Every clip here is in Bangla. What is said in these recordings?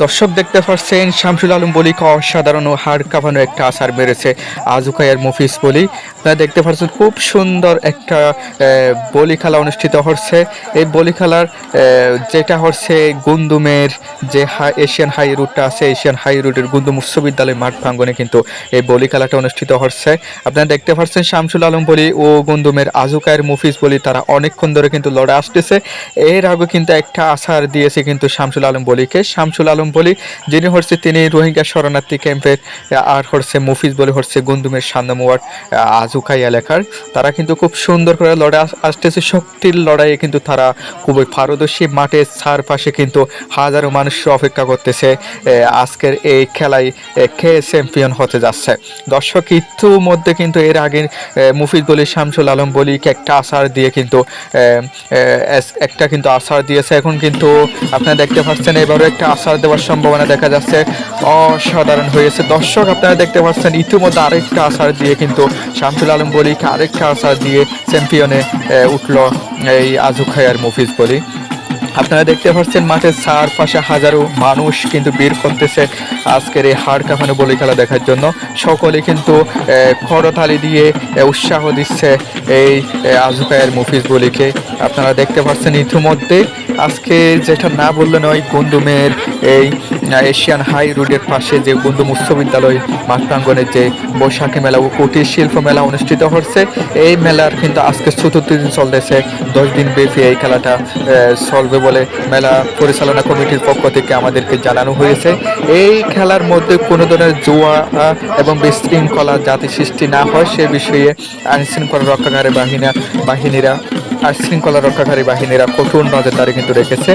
দর্শক দেখতে পাচ্ছেন শামসুল আলম বলিকে অসাধারণ ও হাড় কাঁপানো একটা আছাড় মেরেছে আজুকাইয়ার মুফিস বলি। আপনারা দেখতে পাচ্ছেন খুব সুন্দর একটা বলি খেলা অনুষ্ঠিত হচ্ছে। এই বলি খেলার যেটা হচ্ছে গুন্দুমের যে এশিয়ান হাই রুটটা আছে, এশিয়ান হাই রুটের গুন্দুম উচ্চ বিদ্যালয় মাঠ প্রাঙ্গনে কিন্তু এই বলি খেলাটা অনুষ্ঠিত হচ্ছে। আপনারা দেখতে পাচ্ছেন শামসুল আলম বলি ও গুন্দুমের আজুকাইয়ের মুফিস বলি তারা অনেকক্ষণ ধরে কিন্তু লড়ে আসতেছে। এর আগে কিন্তু একটা আছাড় দিয়েছে কিন্তু শামসুল আলম বলিকে। শামসুল আলম বলি যিনি হচ্ছে তিনি রোহিঙ্গা শরণার্থী ক্যাম্পের, আর হচ্ছে মুফিজ বলে হচ্ছে গুন্দুমের সান্দামুয়ার আজুকাই এলাকার। তারা কিন্তু খুব সুন্দর করে লড়াই আসতেছে, শক্তির লড়াইয়ে কিন্তু তারা খুবই পারদর্শী। মাঠের চারপাশে কিন্তু হাজারো মানুষ অপেক্ষা করতেছে আজকের এই খেলায় কে চ্যাম্পিয়ন হতে যাচ্ছে। দর্শক ইতিমধ্যে কিন্তু এর আগে মুফিজ বলি শামসুল আলম বলিকে একটা আছাড় দিয়ে কিন্তু আছাড় দিয়েছে। এখন কিন্তু আপনারা দেখতে পাচ্ছেন এবারও একটা আছাড় দেওয়ার সম্ভাবনা দেখা যাচ্ছে, অসাধারণ হয়েছে। দর্শক আপনারা দেখতে পাচ্ছেন ইতিমধ্যে আরেকটা আছাড় দিয়ে কিন্তু শামসুল আলম বলিকে আরেকটা আছাড় দিয়ে চ্যাম্পিয়নে উঠল এই আজুখাইয়ার মুফিজ বলি। আপনারা দেখতে পাচ্ছেন মাঠের চারপাশে হাজারো মানুষ কিন্তু ভিড় করতেছে আজকের এই হাড় কাঁপানো বলি খেলা দেখার জন্য। সকলে কিন্তু করতালি দিয়ে উৎসাহ দিচ্ছে এই আজুকাইয়ের মুফিজ বলিকে। আপনারা দেখতে পাচ্ছেন ইতিমধ্যে আজকে যেটা না বললে নয়, গুন্দুমের এই এশিয়ান হাই রোডের পাশে যে গুন্দুম উচ্চ বিদ্যালয় মাঠ প্রাঙ্গনের যে বৈশাখী মেলা ও কুটির শিল্প মেলা অনুষ্ঠিত হচ্ছে, এই মেলার কিন্তু আজকে চতুর্থ দিন চলতেছে। 10 দিন ব্যাপী এই খেলাটা চলবে বলে মেলা পরিচালনা কমিটির পক্ষ থেকে আমাদেরকে জানানো হয়েছে। এই খেলার মধ্যে কোনো ধরনের জুয়া এবং বিশৃঙ্খলা যাতে সৃষ্টি না হয় সে বিষয়ে আইনশৃঙ্খলা রক্ষাকারী বাহিনীরা কঠোর নজরদারি কিন্তু রেখেছে।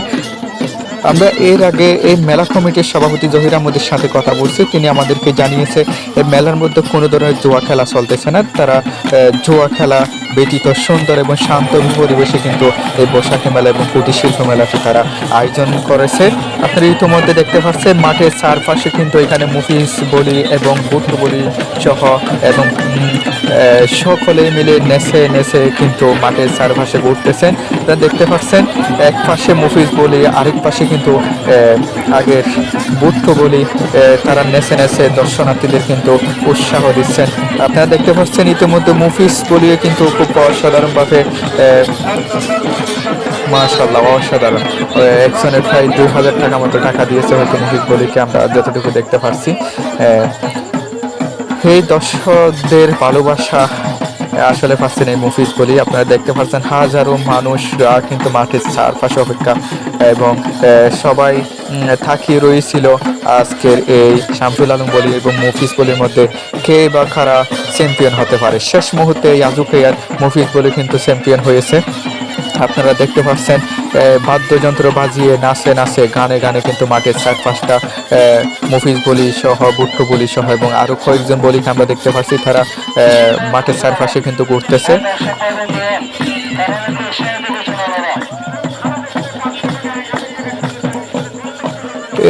আমরা এর আগে এই মেলা কমিটির সভাপতি জহির আহমদের সাথে কথা বলছি, তিনি আমাদেরকে জানিয়েছে এই মেলার মধ্যে কোনো ধরনের জুয়া খেলা চলতেছে না। তারা জুয়া খেলা ব্যতীত সুন্দর এবং শান্ত পরিবেশে কিন্তু এই বৈশাখী মেলা এবং কুটির শিল্প মেলাটি তারা আয়োজন করেছে। আপনারা ইতিমধ্যে দেখতে পাচ্ছেন মাঠের চারপাশে কিন্তু এখানে মুফিস বলি এবং বুট বলি সহ এবং সকলে মিলে নেচে কিন্তু মাঠের চারপাশে ঘুরতেছেন। আপনারা দেখতে পাচ্ছেন এক পাশে মুফিস বলি, আরেক পাশে কিন্তু আগের বুট বলি তারা নেচে দর্শনার্থীদের কিন্তু উৎসাহ দিচ্ছেন। আপনারা দেখতে পাচ্ছেন ইতিমধ্যে মুফিস বলিও কিন্তু খুব অসাধারণভাবে মাশাআল্লাহ অসাধারণ একজনের প্রায় 2000 টাকা মতো টাকা দিয়েছে হয়তো মুফিস বলিকে, আমরা যতটুকু দেখতে পাচ্ছি। এই দর্শকদের ভালোবাসা আসলে পাচ্ছেন এই মুফিস বলি। আপনারা দেখতে পাচ্ছেন হাজারো মানুষরা কিন্তু মাঠের চারপাশে অপেক্ষা এবং সবাই থাকিয়ে রয়েছিল আজকের এই শামসুল আলম বলি এবং মুফিস বলির মধ্যে কে বা কারা চ্যাম্পিয়ন হতে পারে। শেষ মুহূর্তে এই আজুকাইয়ার মুফিস বলি কিন্তু চ্যাম্পিয়ন হয়েছে। আপনারা দেখতে পাচ্ছেন বাদ্যযন্ত্র বাজিয়ে নাচে গানে কিন্তু মাঠের চারপাশটা মুফিস বলি সহ বুট্টু বলি সহ এবং আরো কয়েকজন বলিকে আমরা দেখতে পাচ্ছি তারা মাঠের চারপাশে কিন্তু ঘুরতেছে।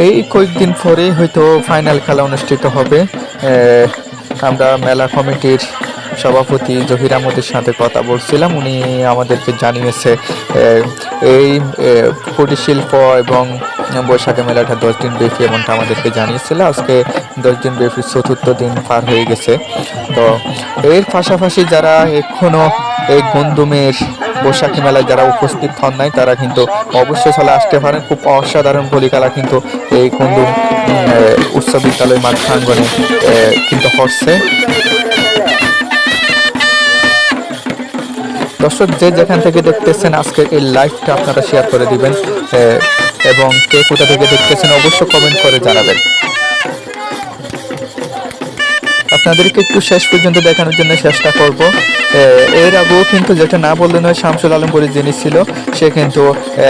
এই কয়েকদিন পরে হয়তো ফাইনাল খেলা অনুষ্ঠিত হবে। আমরা মেলা কমিটির সভাপতি জহির আহমদের সাথে কথা বলছিলাম, উনি আমাদেরকে জানিয়েছে এই কুটির শিল্প এবং বৈশাখী মেলাটা 10 দিন ব্যাপী এমনটা আমাদেরকে জানিয়েছিল। আজকে 10 দিন ব্যাপী চতুর্থ দিন পার হয়ে গেছে। তো এর পাশাপাশি যারা এখনো এই গুন্দুমের বৈশাখী মেলায় যারা উপস্থিত হন নাই তারা কিন্তু অবশ্যই চলে আসতে পারেন। খুব অসাধারণ বলি খেলা কিন্তু এই গুন্দুম উচ্চ বিদ্যালয় মাঠ প্রাঙ্গনে কিন্তু হচ্ছে। দর্শক যে যেখান থেকে দেখতেছেন আজকের এই লাইভটা আপনারা শেয়ার করে দিবেন এবং কে কোথা থেকে দেখতেছেন অবশ্যই কমেন্ট করে জানাবেন। আপনাদেরকে একটু শেষ পর্যন্ত দেখানোর জন্য চেষ্টা করব। এর আগেও কিন্তু যেটা না বললে নয়, শামসুল আলম বলি যিনি ছিল সে কিন্তু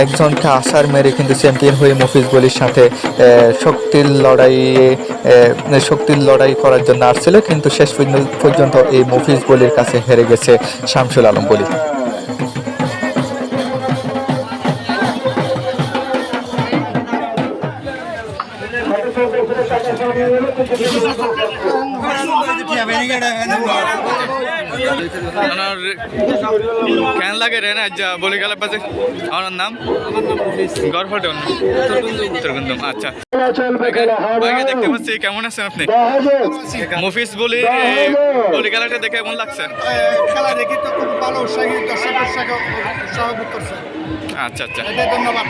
একজনকে আছাড় মেরে কিন্তু চ্যাম্পিয়ন হয়ে মুফিজ বলির সাথে শক্তির লড়াই করার জন্য আসছিল, কিন্তু শেষ পর্যন্ত এই মুফিজ বলির কাছে হেরে গেছে শামসুল আলম বলি। কেন লাগে রে না যা বলে গেল পাশে আমার নাম গড়ফটন উত্তরগুন্দম। আচ্ছা ভাইকে দেখতে পাচ্ছি, কেমন আছেন আপনি? মফিজ বলি খেলাটা দেখে কেমন লাগছে? খেলা দেখি তো খুব ভালো উৎসাহী, দর্শক উৎসাহ করছে। আচ্ছা আচ্ছা, ধন্যবাদ।